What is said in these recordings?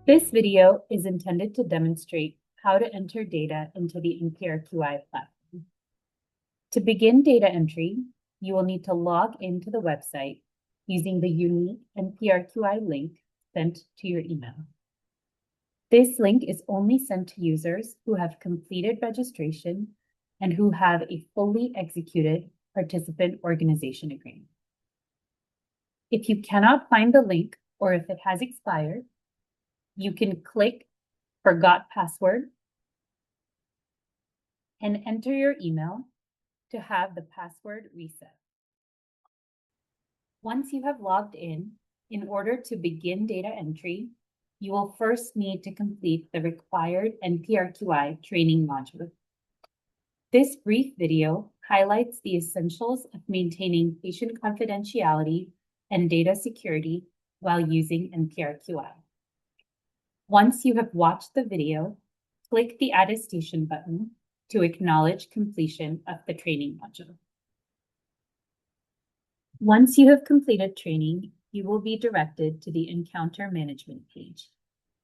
This video is intended to demonstrate how to enter data into the NPRQI platform. To begin data entry, you will need to log into the website using the unique NPRQI link sent to your email. This link is only sent to users who have completed registration and who have a fully executed participant organization agreement. If you cannot find the link or if it has expired, you can click Forgot Password and enter your email to have the password reset. Once you have logged in order to begin data entry, you will first need to complete the required NPRQI training module. This brief video highlights the essentials of maintaining patient confidentiality and data security while using NPRQI. Once you have watched the video, click the attestation button to acknowledge completion of the training module. Once you have completed training, you will be directed to the Encounter Management page.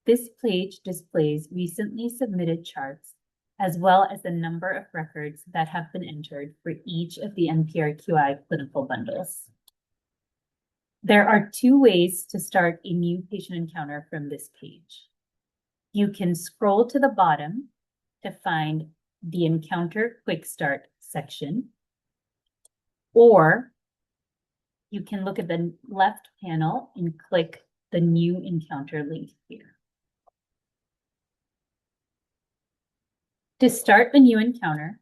This page displays recently submitted charts, as well as the number of records that have been entered for each of the NPRQI clinical bundles. There are two ways to start a new patient encounter from this page. You can scroll to the bottom to find the Encounter Quick Start section, or you can look at the left panel and click the New Encounter link here. To start a new encounter,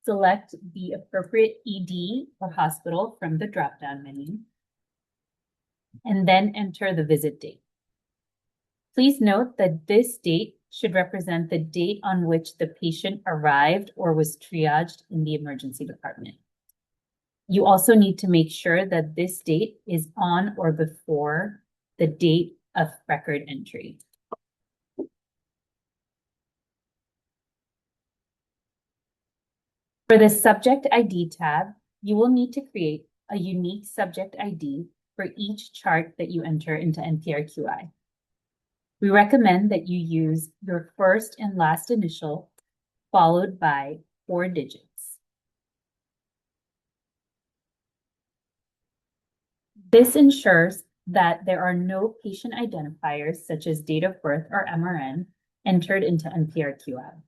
select the appropriate ED or hospital from the drop-down menu, and then enter the visit date. Please note that this date should represent the date on which the patient arrived or was triaged in the emergency department. You also need to make sure that this date is on or before the date of record entry. For the Subject ID tab, you will need to create a unique subject ID for each chart that you enter into NPRQI. We recommend that you use your first and last initial followed by 4 digits. This ensures that there are no patient identifiers such as date of birth or MRN entered into NPRQI.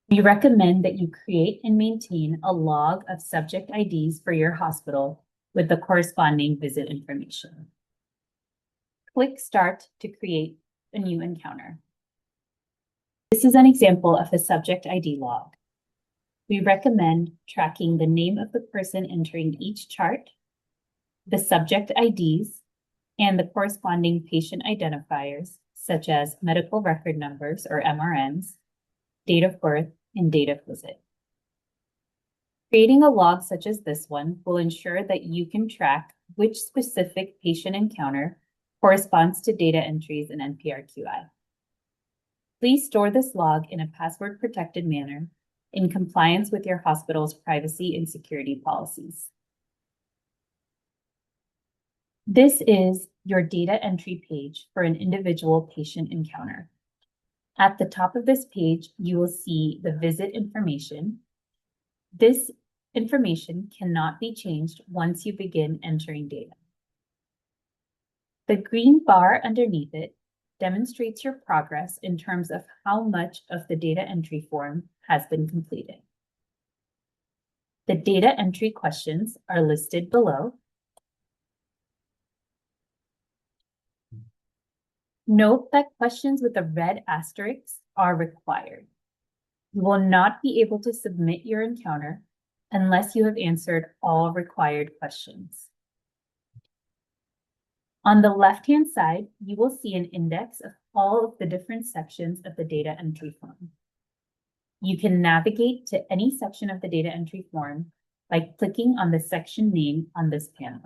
We recommend that you create and maintain a log of subject IDs for your hospital with the corresponding visit information. Click Start to create a new encounter. This is an example of the subject ID log. We recommend tracking the name of the person entering each chart, the subject IDs, and the corresponding patient identifiers, such as medical record numbers or MRNs, date of birth, and date of visit. Creating a log such as this one will ensure that you can track which specific patient encounter corresponds to data entries in NPRQI. Please store this log in a password-protected manner in compliance with your hospital's privacy and security policies. This is your data entry page for an individual patient encounter. At the top of this page, you will see the visit information. This information cannot be changed once you begin entering data. The green bar underneath it demonstrates your progress in terms of how much of the data entry form has been completed. The data entry questions are listed below. Note that questions with a red asterisk are required. You will not be able to submit your encounter unless you have answered all required questions. On the left-hand side, you will see an index of all of the different sections of the data entry form. You can navigate to any section of the data entry form by clicking on the section name on this panel.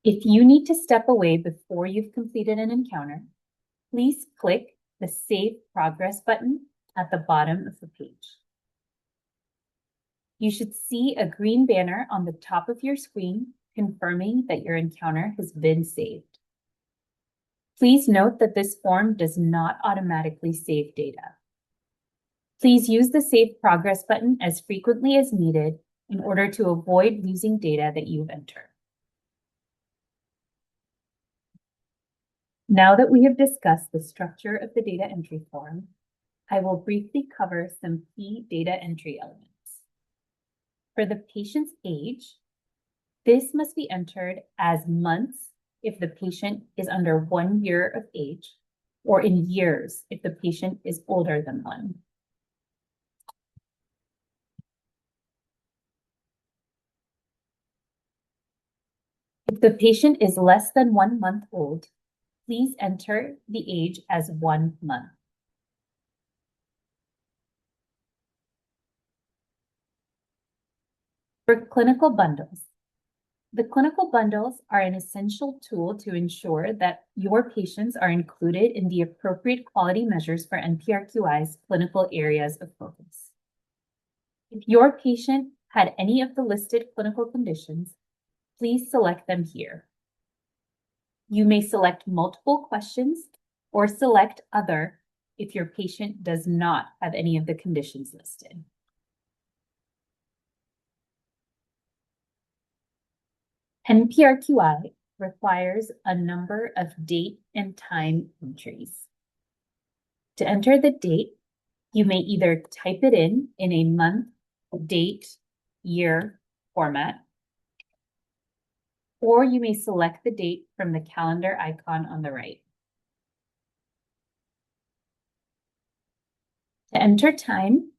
If you need to step away before you've completed an encounter, please click the Save Progress button at the bottom of the page. You should see a green banner on the top of your screen confirming that your encounter has been saved. Please note that this form does not automatically save data. Please use the Save Progress button as frequently as needed in order to avoid losing data that you've entered. Now that we have discussed the structure of the data entry form, I will briefly cover some key data entry elements. For the patient's age, this must be entered as months if the patient is under 1 year of age, or in years if the patient is older than 1. If the patient is less than 1 month old, please enter the age as 1 month. For clinical bundles, the clinical bundles are an essential tool to ensure that your patients are included in the appropriate quality measures for NPRQI's clinical areas of focus. If your patient had any of the listed clinical conditions, please select them here. You may select multiple questions or select other if your patient does not have any of the conditions listed. NPRQI requires a number of date and time entries. To enter the date, you may either type it in a month, date, year format, or you may select the date from the calendar icon on the right. To enter time,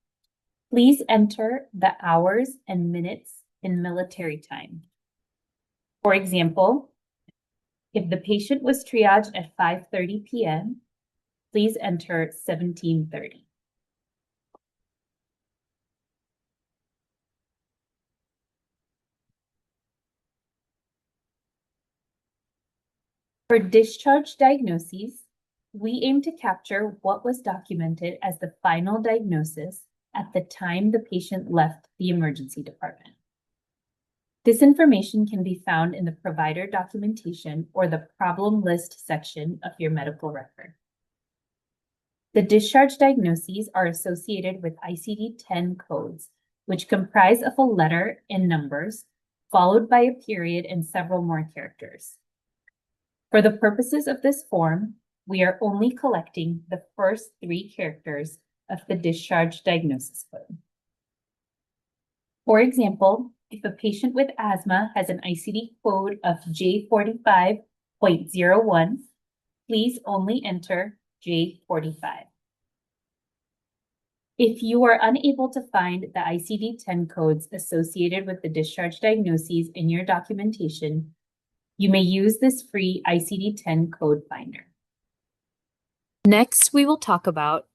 please enter the hours and minutes in military time. For example, if the patient was triaged at 5:30 p.m., please enter 17:30. For discharge diagnoses, we aim to capture what was documented as the final diagnosis at the time the patient left the emergency department. This information can be found in the provider documentation or the problem list section of your medical record. The discharge diagnoses are associated with ICD-10 codes, which comprise of a letter and numbers, followed by a period and several more characters. For the purposes of this form, we are only collecting the first 3 characters of the discharge diagnosis code. For example, if a patient with asthma has an ICD code of J45.01, please only enter J45. If you are unable to find the ICD-10 codes associated with the discharge diagnoses in your documentation, you may use this free ICD-10 code finder. Next, we will talk about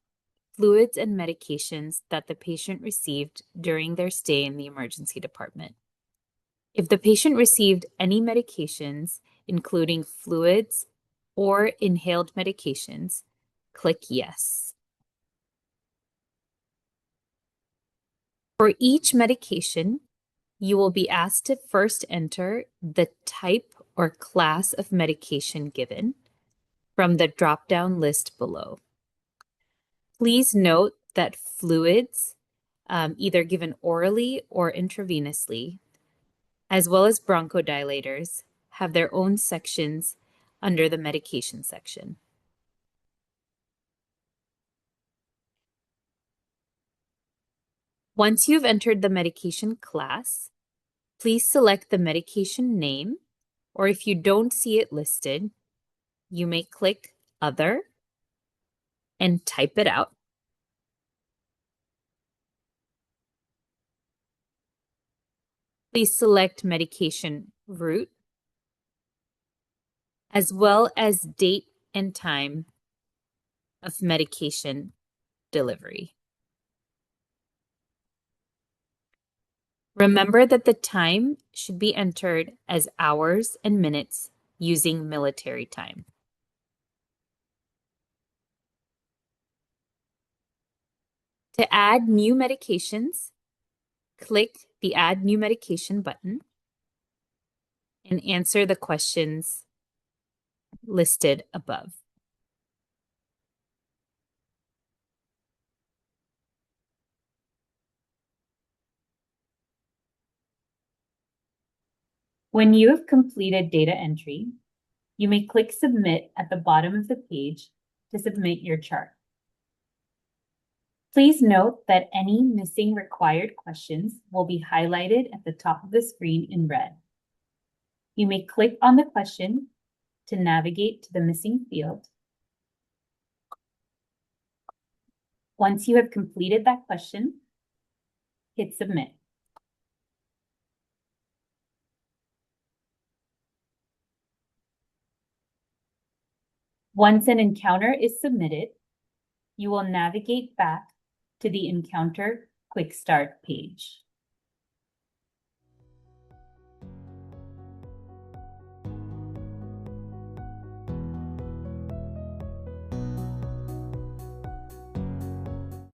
fluids and medications that the patient received during their stay in the emergency department. If the patient received any medications, including fluids or inhaled medications, click yes. For each medication, you will be asked to first enter the type or class of medication given from the drop-down list below. Please note that fluids, either given orally or intravenously, as well as bronchodilators, have their own sections under the medication section. Once you've entered the medication class, please select the medication name, or if you don't see it listed, you may click Other and type it out. Please select medication route, as well as date and time of medication delivery. Remember that the time should be entered as hours and minutes using military time. To add new medications, click the Add New Medication button and answer the questions listed above. When you have completed data entry, you may click Submit at the bottom of the page to submit your chart. Please note that any missing required questions will be highlighted at the top of the screen in red. You may click on the question to navigate to the missing field. Once you have completed that question, hit Submit. Once an encounter is submitted, you will navigate back to the Encounter Quick Start page.